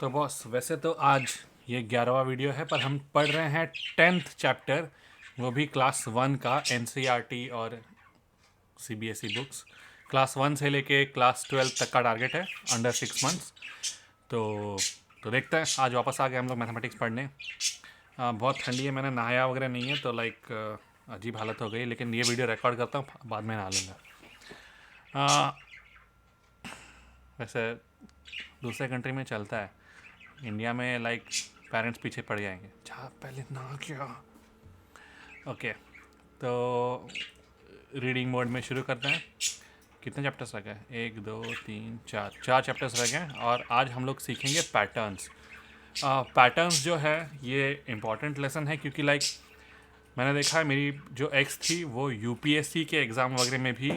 तो बॉस वैसे तो आज ये 11वां वीडियो है, पर हम पढ़ रहे हैं 10th चैप्टर, वो भी क्लास 1 का एनसीईआरटी और सीबीएसई बुक्स। क्लास 1 से लेके क्लास 12 तक का टारगेट है, अंडर 6 मंथ्स। तो तो देखते हैं, आज वापस आ गए हम लोग मैथमेटिक्स पढ़ने। बहुत ठंडी है, मैंने नहाया वगैरह नहीं है तो लाइक अजीब हालत हो गई, लेकिन ये वीडियो रिकॉर्ड करता हूँ, बाद में नहा लूँगा। वैसे दूसरे कंट्री में चलता है, इंडिया में लाइक पेरेंट्स पीछे पड़ जाएंगे, जा पहले ना क्या। ओके, तो रीडिंग मोड में शुरू करते हैं। कितने चैप्टर्स रह गए? 1 2 3 4 चैप्टर्स रह गए, और आज हम लोग सीखेंगे पैटर्न्स। पैटर्न्स जो है ये इम्पॉर्टेंट लेसन है, क्योंकि लाइक मैंने देखा है मेरी जो एक्स थी वो यूपीएससी के एग्ज़ाम वगैरह में भी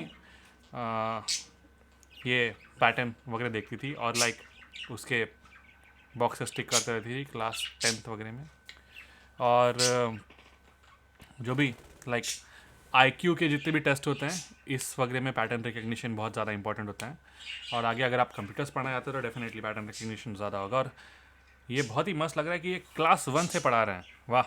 आ, ये पैटर्न वगैरह देखती थी, और लाइक उसके बॉक्स स्टिक करते रहती थी क्लास 10th वगैरह में। और जो भी लाइक आईक्यू के जितने भी टेस्ट होते हैं, इस वगैरह में पैटर्न रिकग्निशन बहुत ज़्यादा इंपॉर्टेंट होता है। और आगे अगर आप कंप्यूटर्स पढ़ना चाहते हो तो डेफिनेटली पैटर्न रिकग्निशन ज़्यादा होगा। और ये बहुत ही मस्त लग रहा है कि ये क्लास 1 से पढ़ा रहे हैं, वाह।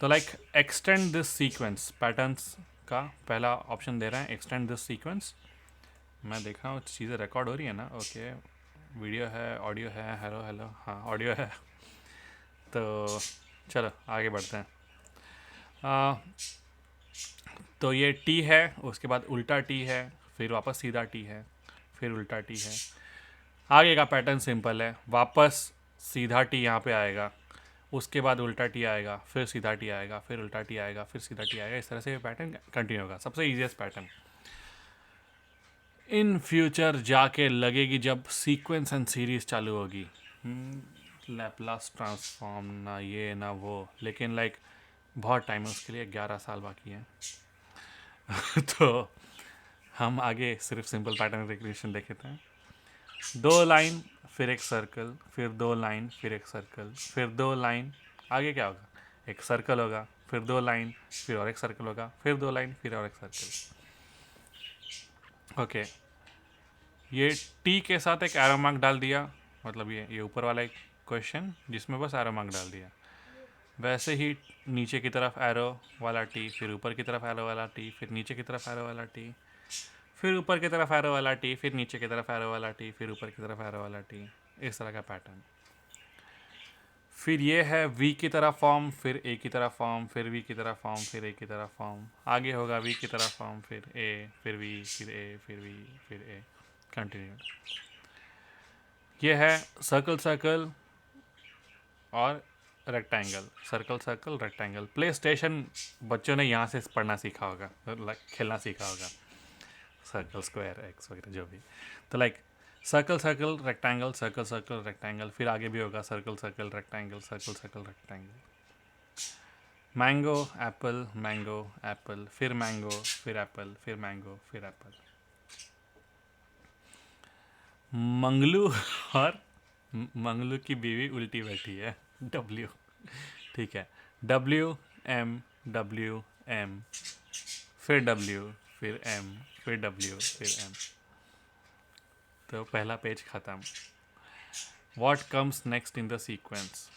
तो like extend this sequence, patterns का पहला ऑप्शन दे रहे हैं, एक्सटेंड दिस सीक्वेंस। मैं देख रहा हूँ चीज़ें रिकॉर्ड हो रही है ना। ओके, वीडियो है, ऑडियो है, हेलो हेलो, हाँ ऑडियो है। तो चलो आगे बढ़ते हैं। आ, तो ये टी है, उसके बाद उल्टा टी है, फिर वापस सीधा टी है, फिर उल्टा टी है। आगे का पैटर्न सिंपल है, वापस सीधा टी यहाँ पे आएगा, उसके बाद उल्टा टी आएगा, फिर सीधा टी आएगा, फिर उल्टा टी आएगा, फिर सीधा टी आएगा। इस तरह से ये पैटर्न कंटिन्यू होगा। सबसे ईजीएस्ट पैटर्न इन फ्यूचर जाके लगेगी जब सीक्वेंस एंड सीरीज चालू होगी। लैपलास ट्रांसफॉर्म, ना ये ना वो, लेकिन लाइक बहुत टाइम है उसके लिए, 11 साल बाकी है। तो हम आगे सिर्फ सिंपल पैटर्न रिकग्निशन देखेते हैं। 2 लाइन, फिर एक सर्कल, फिर 2 लाइन, फिर एक सर्कल, फिर 2 लाइन। आगे क्या होगा? एक सर्कल होगा, फिर 2 लाइन, फिर और एक सर्कल होगा, फिर 2 लाइन, फिर और एक सर्कल। ओके, ये टी के साथ एक एरो मार्क डाल दिया, मतलब ये ऊपर वाला एक क्वेश्चन जिसमें बस एरो मार्क डाल दिया। वैसे ही नीचे की तरफ एरो वाला टी, फिर ऊपर की तरफ एरो वाला टी, फिर नीचे की तरफ एरो वाला टी, फिर ऊपर की तरफ एरो वाला टी, फिर नीचे की तरफ एरो वाला टी, फिर ऊपर की तरफ एरो वाला टी। इस तरह का पैटर्न। फिर ये है वी की तरह फॉर्म, फिर ए की तरह फॉर्म, फिर वी की तरह फॉर्म, फिर ए की तरह फॉर्म। आगे होगा वी की तरह फॉर्म, फिर ए, फिर वी, फिर ए, फिर वी, फिर ए, कंटिन्यू। ये है सर्कल सर्कल और rectangle, circle circle rectangle. Play station बच्चों ने यहाँ से पढ़ना सीखा होगा, खेलना सीखा होगा, सर्कल स्क्वायर एक्स वगैरह जो भी। तो like circle circle rectangle, circle circle rectangle, फिर आगे भी होगा circle circle rectangle, circle circle rectangle. Mango Apple, mango Apple, फिर मैंगो, फिर एप्पल, फिर मैंगो, फिर एप्पल। मंगलू और मंगलू की बीवी उल्टी बैठी है, डब्ल्यू। ठीक है, डब्ल्यू एम, डब्ल्यू एम, फिर डब्ल्यू, फिर एम, फिर डब्ल्यू, फिर एम। तो पहला पेज ख़त्म। What comes next in the sequence?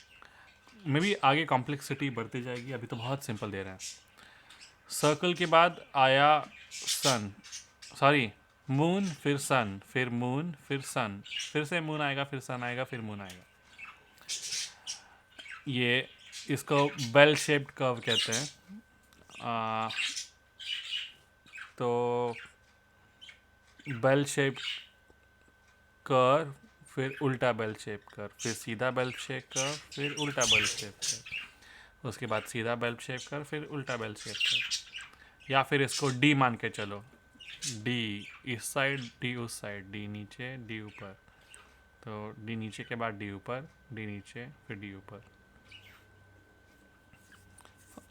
May be आगे कॉम्प्लेक्सिटी बढ़ती जाएगी, अभी तो बहुत सिंपल दे रहे हैं। सर्कल के बाद आया सन, सॉरी मून, फिर सन, फिर मून, फिर सन, फिर से मून आएगा, फिर सन आएगा, फिर मून आएगा। ये इसको बेल शेप्ड कर्व कहते हैं। तो बेल शेप्ड कर्व, फिर उल्टा बेल शेप कर्व, फिर सीधा बेल शेप कर्व, फिर उल्टा बेल शेप कर्व, उसके बाद सीधा बेल शेप कर्व, फिर उल्टा बेल शेप कर्व। या फिर इसको डी मान के चलो, डी इस साइड, डी उस साइड, डी नीचे, डी ऊपर। तो डी नीचे के बाद डी ऊपर, डी नीचे, फिर डी ऊपर।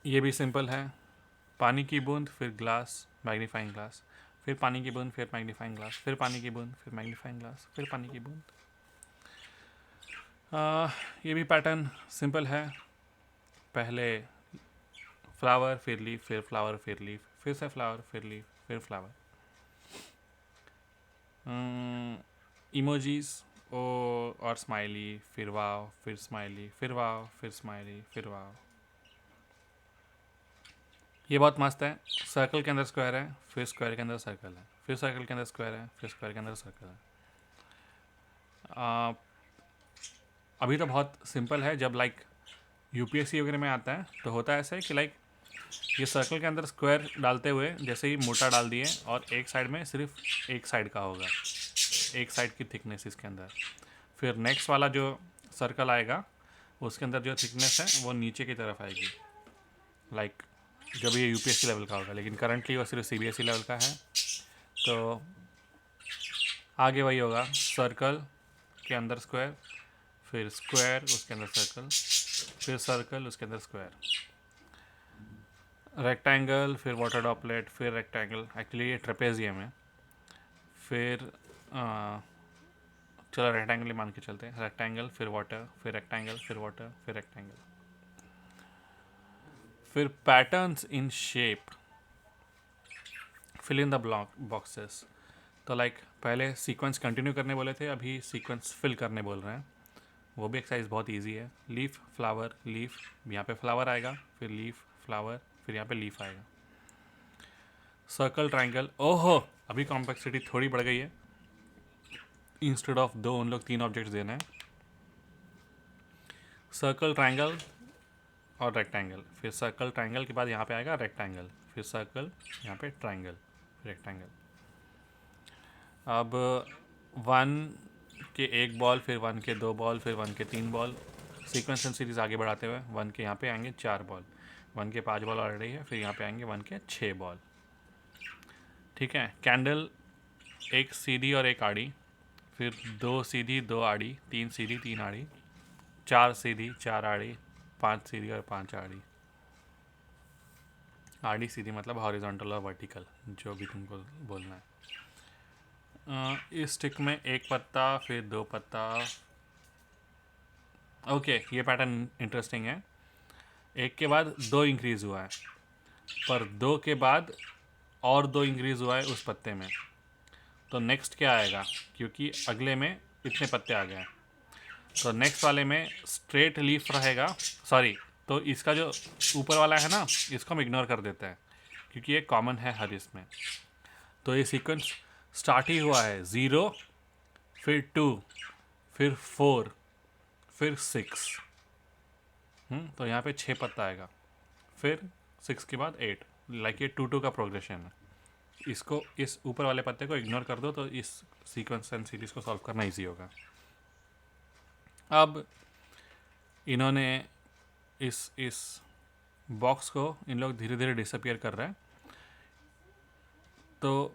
ये भी सिंपल है। पानी की बूंद, फिर ग्लास, मैग्नीफाइंग ग्लास, फिर पानी की बूंद, फिर मैग्नीफाइंग ग्लास, फिर पानी की बूंद, फिर मैग्नीफाइंग ग्लास, फिर पानी की बूंद। ये भी पैटर्न सिंपल है। पहले फ्लावर, फिर लीफ, फिर फ्लावर, फिर लीफ, फिर से फ्लावर, फिर लीफ, फिर फ्लावर। इमोजीज, ओ और स्माइली, फिर वाव, फिर स्माइली, फिर वाव, फिर स्माइली, फिर वाव। ये बहुत मस्त है। सर्कल के अंदर स्क्वायर है, फिर स्क्वायर के अंदर सर्कल है, फिर सर्कल के अंदर स्क्वायर है, फिर स्क्वायर के अंदर सर्कल है। आ, अभी तो बहुत सिंपल है। जब लाइक यूपीएससी वगैरह में आता है तो होता है ऐसा है कि लाइक ये सर्कल के अंदर स्क्वायर डालते हुए जैसे ही मोटा डाल दिए और एक साइड में सिर्फ एक साइड का होगा, एक साइड की थिकनेस इसके अंदर। फिर नेक्स्ट वाला जो सर्कल आएगा उसके अंदर जो थिकनेस है वो नीचे की तरफ आएगी, लाइक जब ये यूपीएससी लेवल का होगा। लेकिन करंटली वो सिर्फ सीबीएसई लेवल का है। तो आगे वही होगा, सर्कल के अंदर स्क्वायर, फिर स्क्वायर उसके अंदर सर्कल, फिर सर्कल उसके अंदर स्क्वायर, रेक्टेंगल, फिर वाटर ड्रॉपलेट, फिर रेक्टेंगल। एक्चुअली ये ट्रेपेजियम है। फिर चलो रेक्टेंगल ही मान के चलते हैं। रेक्टेंगल, फिर वाटर, फिर रेक्टेंगल, फिर वाटर, फिर रेक्टेंगल। फिर patterns in shape, fill in the block boxes. तो लाइक पहले सीक्वेंस कंटिन्यू करने बोले थे, अभी सीक्वेंस फिल करने बोल रहे हैं। वो भी एक्सरसाइज बहुत इजी है। लीफ, फ्लावर, लीफ, यहाँ पे फ्लावर आएगा, फिर लीफ, फ्लावर, फिर यहाँ पे लीफ आएगा। Circle, triangle. ओहो, अभी कॉम्प्लेक्सिटी थोड़ी बढ़ गई है। इंस्टेड ऑफ दो उन लोग 3 ऑब्जेक्ट्स देना है। सर्कल, ट्राइंगल और रेक्टेंगल। फिर सर्कल, ट्राइंगल के बाद यहाँ पे आएगा रेक्टेंगल, फिर सर्कल, यहाँ पे ट्राइंगल, फिर रेक्टेंगल। अब 1 के 1 बॉल, फिर 1 के 2 बॉल, फिर 1 के 3 बॉल। सीक्वेंस एंड सीरीज आगे बढ़ाते हुए 1 के यहाँ पे आएंगे 4 बॉल, 1 के 5 बॉल ऑलरेडी है, फिर यहाँ पे आएंगे 1 के 6 बॉल। ठीक है। कैंडल, एक सीधी और एक आड़ी, फिर 2 सीधी 2 आड़ी, 3 सीधी 3 आड़ी, 4 सीधी 4 आड़ी, 5 सीधी और 5 आड़ी। आड़ी सीधी मतलब हॉरिजॉन्टल और वर्टिकल, जो भी तुमको बोलना है। इस स्टिक में 1 पत्ता, फिर 2 पत्ता। ओके, ये पैटर्न इंटरेस्टिंग है। 1 के बाद 2 इंक्रीज़ हुआ है, पर 2 के बाद और 2 इंक्रीज़ हुआ है उस पत्ते में। तो नेक्स्ट क्या आएगा, क्योंकि अगले में इतने पत्ते आ गए हैं। तो नेक्स्ट वाले में स्ट्रेट लीफ रहेगा। सॉरी, तो इसका जो ऊपर वाला है ना, इसको हम इग्नोर कर देते हैं क्योंकि ये कॉमन है हर इसमें। तो ये सीक्वेंस स्टार्ट ही हुआ है 0, फिर 2, फिर 4, फिर 6। तो यहाँ पे 6 पत्ता आएगा, फिर 6 के बाद 8। लाइक ये 2 का प्रोग्रेशन है। इसको, इस ऊपर वाले पत्ते को इग्नोर कर दो तो इस सीक्वेंस एंड सीरीज को सॉल्व करना इजी होगा। अब इन्होंने इस बॉक्स को इन लोग धीरे धीरे डिसअपियर कर रहे हैं। तो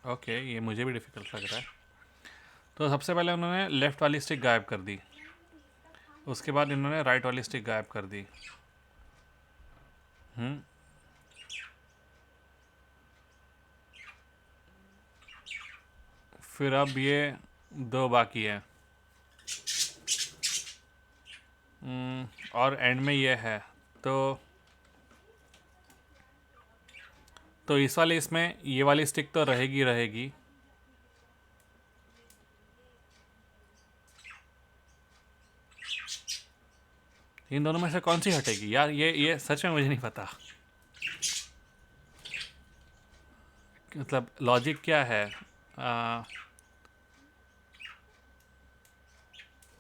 ओके, ये मुझे भी डिफ़िकल्ट लग रहा है। तो सबसे पहले उन्होंने लेफ़्ट वाली स्टिक गायब कर दी, उसके बाद इन्होंने राइट वाली स्टिक गायब कर दी। फिर अब ये 2 बाकी है। और एंड में ये है। तो इस वाले, इसमें ये वाली स्टिक तो रहेगी रहेगी। इन दोनों में से कौन सी हटेगी यार? ये सच में मुझे नहीं पता। मतलब लॉजिक क्या है?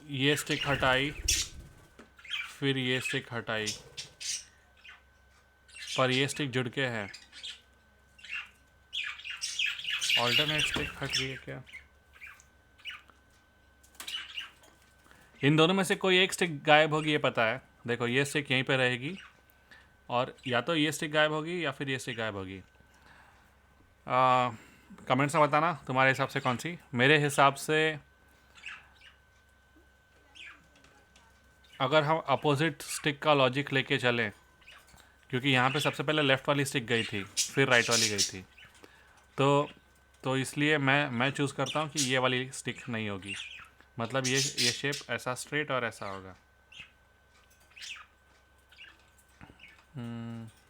ये स्टिक हटाई, फिर ये स्टिक हटाई, पर ये स्टिक जुड़ के है। ऑल्टरनेट स्टिक हट रही है क्या? इन दोनों में से कोई एक स्टिक गायब होगी, ये पता है। देखो, ये स्टिक यहीं पे रहेगी, और या तो ये स्टिक गायब होगी या फिर ये स्टिक गायब होगी। कमेंट्स में बताना तुम्हारे हिसाब से कौन सी। मेरे हिसाब से अगर हम अपोजिट स्टिक का लॉजिक लेके चलें, क्योंकि यहाँ पे सबसे पहले लेफ़्ट वाली स्टिक गई थी, फिर राइट वाली गई थी, तो इसलिए मैं चूज़ करता हूँ कि ये वाली स्टिक नहीं होगी। मतलब ये शेप ऐसा स्ट्रेट और ऐसा होगा।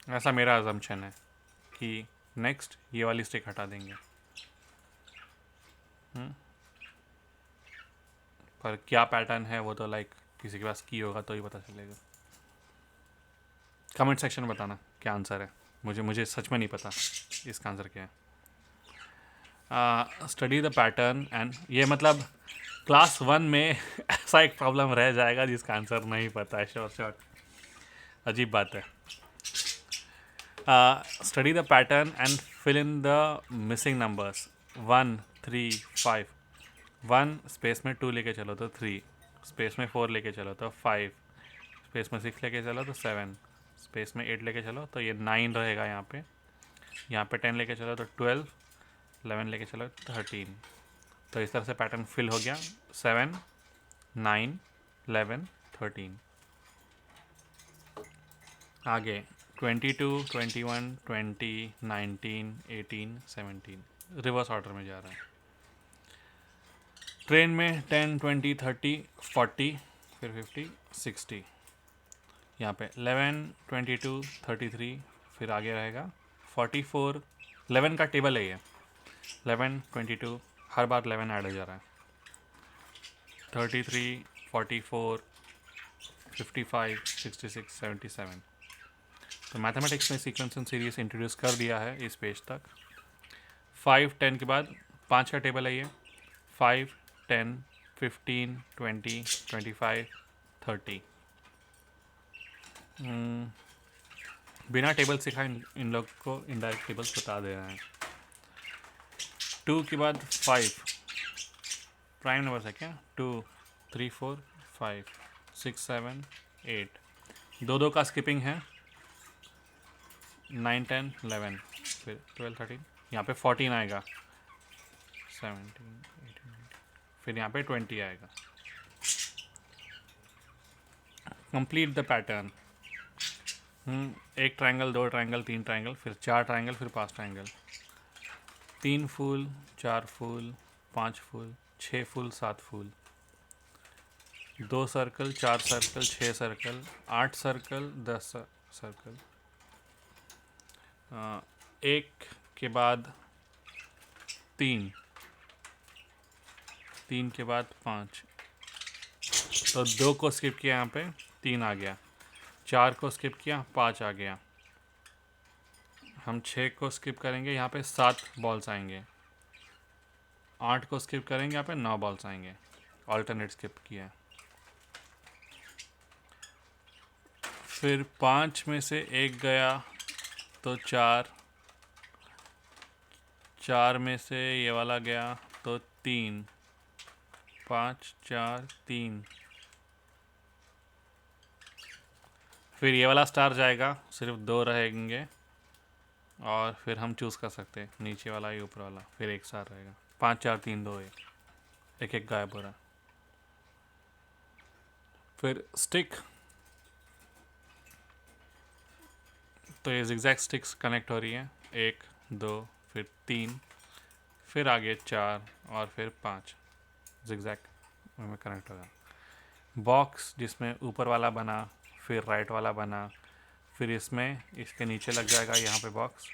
ऐसा मेरा अजम्पशन है कि नेक्स्ट ये वाली स्टिक हटा देंगे। पर क्या पैटर्न है वो तो लाइक किसी के पास की होगा तो ही पता चलेगा। कमेंट सेक्शन में बताना क्या आंसर है, मुझे सच में नहीं पता इसका आंसर क्या है। स्टडी द पैटर्न एंड ये मतलब क्लास 1 में ऐसा एक प्रॉब्लम रह जाएगा जिसका आंसर नहीं पता है। श्योर अजीब बात है। Study the pattern and fill in the missing numbers 1 3 5। 1 space में 2 लेके चलो तो 3, स्पेस में 4 लेके चलो तो 5, स्पेस में 6 लेके चलो तो 7, स्पेस में 8 लेके चलो तो ये 9 रहेगा। यहाँ पे 10 लेके चलो तो 12, 11 लेके चलो 13। तो इस तरह से पैटर्न फिल हो गया। 7 9 11 13। आगे 22 21 20 19 18 17 रिवर्स ऑर्डर में जा रहा है। ट्रेन में 10 20 30 40 फिर 50 60। यहाँ पे 11 22 33 फिर आगे रहेगा 44। 11 का टेबल है ये। 11 22 हर बार 11 ऐड हो जा रहा है। 33 44 55 66 77। तो मैथमेटिक्स में सीक्वेंस एंड सीरीज इंट्रोड्यूस कर दिया है इस पेज तक। 5 10 के बाद 5 का टेबल है ये। 5 10 15 20 25 30। बिना टेबल सिखाए इन लोग को इनडायरेक्ट टेबल्स बता दे रहे हैं। 2 के बाद 5 प्राइम नंबर है क्या? 2 3 4 5 6 7 8। 2 का स्किपिंग है। 9 10 11 फिर 12 13। यहाँ पे 14 आएगा। 17 18 फिर यहाँ पे 20 आएगा। Complete the pattern. एक ट्रायंगल, 2 ट्रायंगल, 3 ट्रायंगल, फिर 4 ट्रायंगल, फिर 5 ट्रायंगल। 3 फूल, 4 फूल, 5 फूल, 6 फूल, 7 फूल। 2 circle, 4 circle, 6 circle, 8 circle, 10 circle. एक के बाद 3, 3 के बाद 5। तो 2 को स्किप किया, यहाँ पे 3 आ गया। 4 को स्किप किया, 5 आ गया। हम 6 को स्किप करेंगे, यहाँ पे 7 बॉल्स आएंगे। 8 को स्किप करेंगे, यहाँ पे 9 बॉल्स आएंगे। ऑल्टरनेट स्किप किया। फिर 5 में से एक गया तो 4, 4 में से ये वाला गया तो 3, 5 4 3। फिर ये वाला स्टार जाएगा, सिर्फ 2 रहेंगे। और फिर हम चूज़ कर सकते हैं नीचे वाला या ऊपर वाला। फिर एक स्टार रहेगा। 5 4 3 2 1, एक एक गायब हो रहा। फिर स्टिक, तो ये जिगजैग स्टिक्स कनेक्ट हो रही है। 1 2 फिर 3 फिर आगे 4 और फिर 5 जिगजैग में कनेक्ट होगा। बॉक्स जिसमें ऊपर वाला बना, फिर राइट वाला बना, फिर इसमें इसके नीचे लग जाएगा यहाँ पे बॉक्स,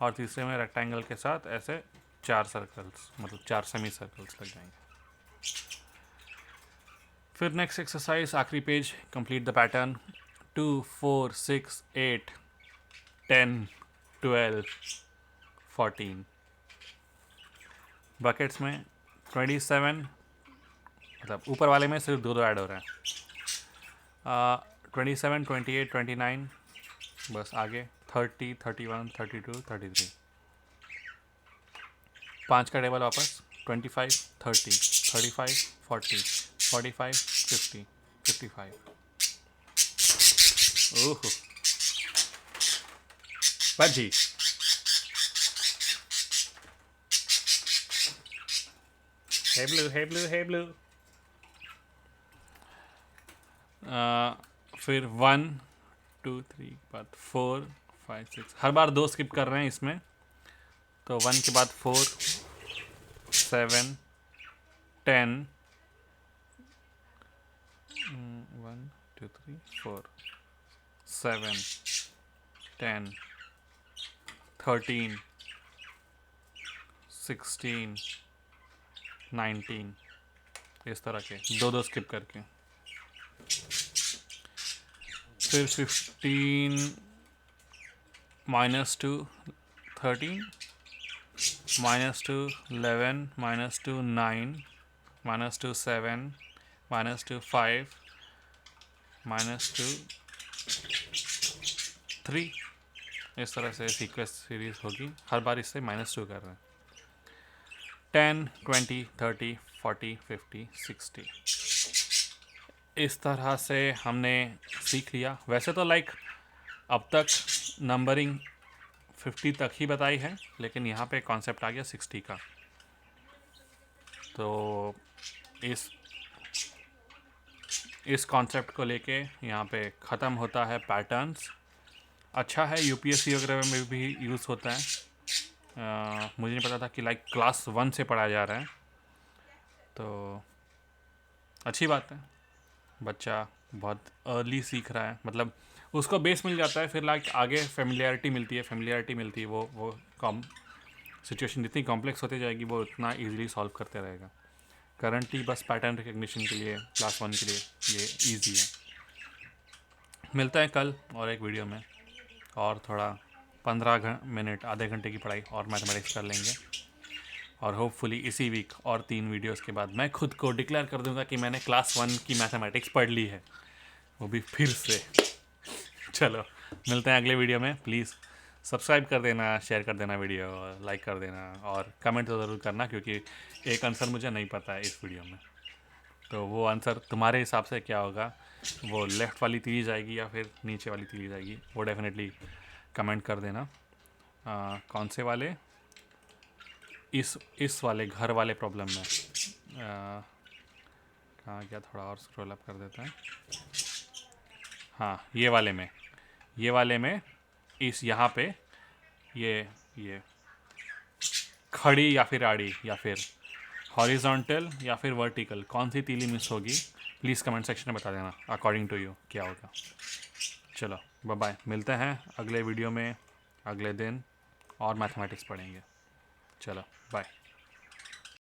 और तीसरे में रेक्टेंगल के साथ ऐसे 4 सर्कल्स, मतलब 4 सेमी सर्कल्स लग जाएंगे। फिर नेक्स्ट एक्सरसाइज, आखिरी page, complete the pattern. 2 4 6 8 10 12 14। Buckets में 27, मतलब ऊपर वाले में सिर्फ 2 ऐड हो रहे हैं। 27 28 29, बस आगे 30 31 32 33। 5 का टेबल वापस 25 30 35 40 45 50 55। ओहो बाजी, हे ब्लू हे ब्लू हे ब्लू। फिर 1 2 3 बाद 4 5 6, हर बार 2 स्किप कर रहे हैं इसमें। तो 1 के बाद 4 7 10 1 2 3 4 7 10 13 16 19, इस तरह के दो दो स्किप करके। फिर 15 -2 13 -2 11 -2 9 -2 7 -2 5 -2 3। इस तरह से सीक्वेंस सीरीज होगी, हर बार इससे -2 कर रहे हैं। 10 20 30 40 50 60 इस तरह से हमने सीख लिया। वैसे तो लाइक अब तक नंबरिंग 50 तक ही बताई है, लेकिन यहाँ पे कॉन्सेप्ट आ गया 60 का। तो इस कॉन्सेप्ट को लेके यहाँ पे ख़त्म होता है पैटर्न्स। अच्छा है, यूपीएससी वगैरह में भी यूज़ होता है। मुझे नहीं पता था कि लाइक क्लास 1 से पढ़ाया जा रहा है, तो अच्छी बात है। बच्चा बहुत अर्ली सीख रहा है, मतलब उसको बेस मिल जाता है, फिर लाइक आगे फेमिलियरिटी मिलती है। वो कम सिचुएशन जितनी कॉम्प्लेक्स होती जाएगी वो उतना इजीली सॉल्व करते रहेगा। करंटली बस पैटर्न रिकग्निशन के लिए क्लास 1 के लिए ये इजी है। मिलता है कल और एक वीडियो में, और थोड़ा 15 मिनट आधे घंटे की पढ़ाई और मैथमेटिक्स कर लेंगे, और होपफुली इसी वीक और 3 वीडियोस के बाद मैं खुद को डिक्लेयर कर दूंगा कि मैंने क्लास 1 की मैथमेटिक्स पढ़ ली है, वो भी फिर से। चलो मिलते हैं अगले वीडियो में। प्लीज़ सब्सक्राइब कर देना, शेयर कर देना वीडियो, लाइक कर देना, और कमेंट तो ज़रूर करना, क्योंकि एक आंसर मुझे नहीं पता है इस वीडियो में। तो वो आंसर तुम्हारे हिसाब से क्या होगा, वो लेफ़्ट वाली तीली जाएगी या फिर नीचे वाली तीली जाएगी, वो डेफिनेटली कमेंट कर देना। कौन से वाले, इस वाले घर वाले प्रॉब्लम में कहाँ गया, थोड़ा और स्क्रॉल अप कर देता है। हाँ, ये वाले में इस यहाँ पे ये खड़ी या फिर आड़ी या फिर हॉरिजॉन्टल या फिर वर्टिकल, कौन सी तीली मिस होगी, प्लीज़ कमेंट सेक्शन में बता देना अकॉर्डिंग टू यू क्या होगा। चलो बाय बाय, मिलते हैं अगले वीडियो में अगले दिन, और मैथमेटिक्स पढ़ेंगे। चलो बाय।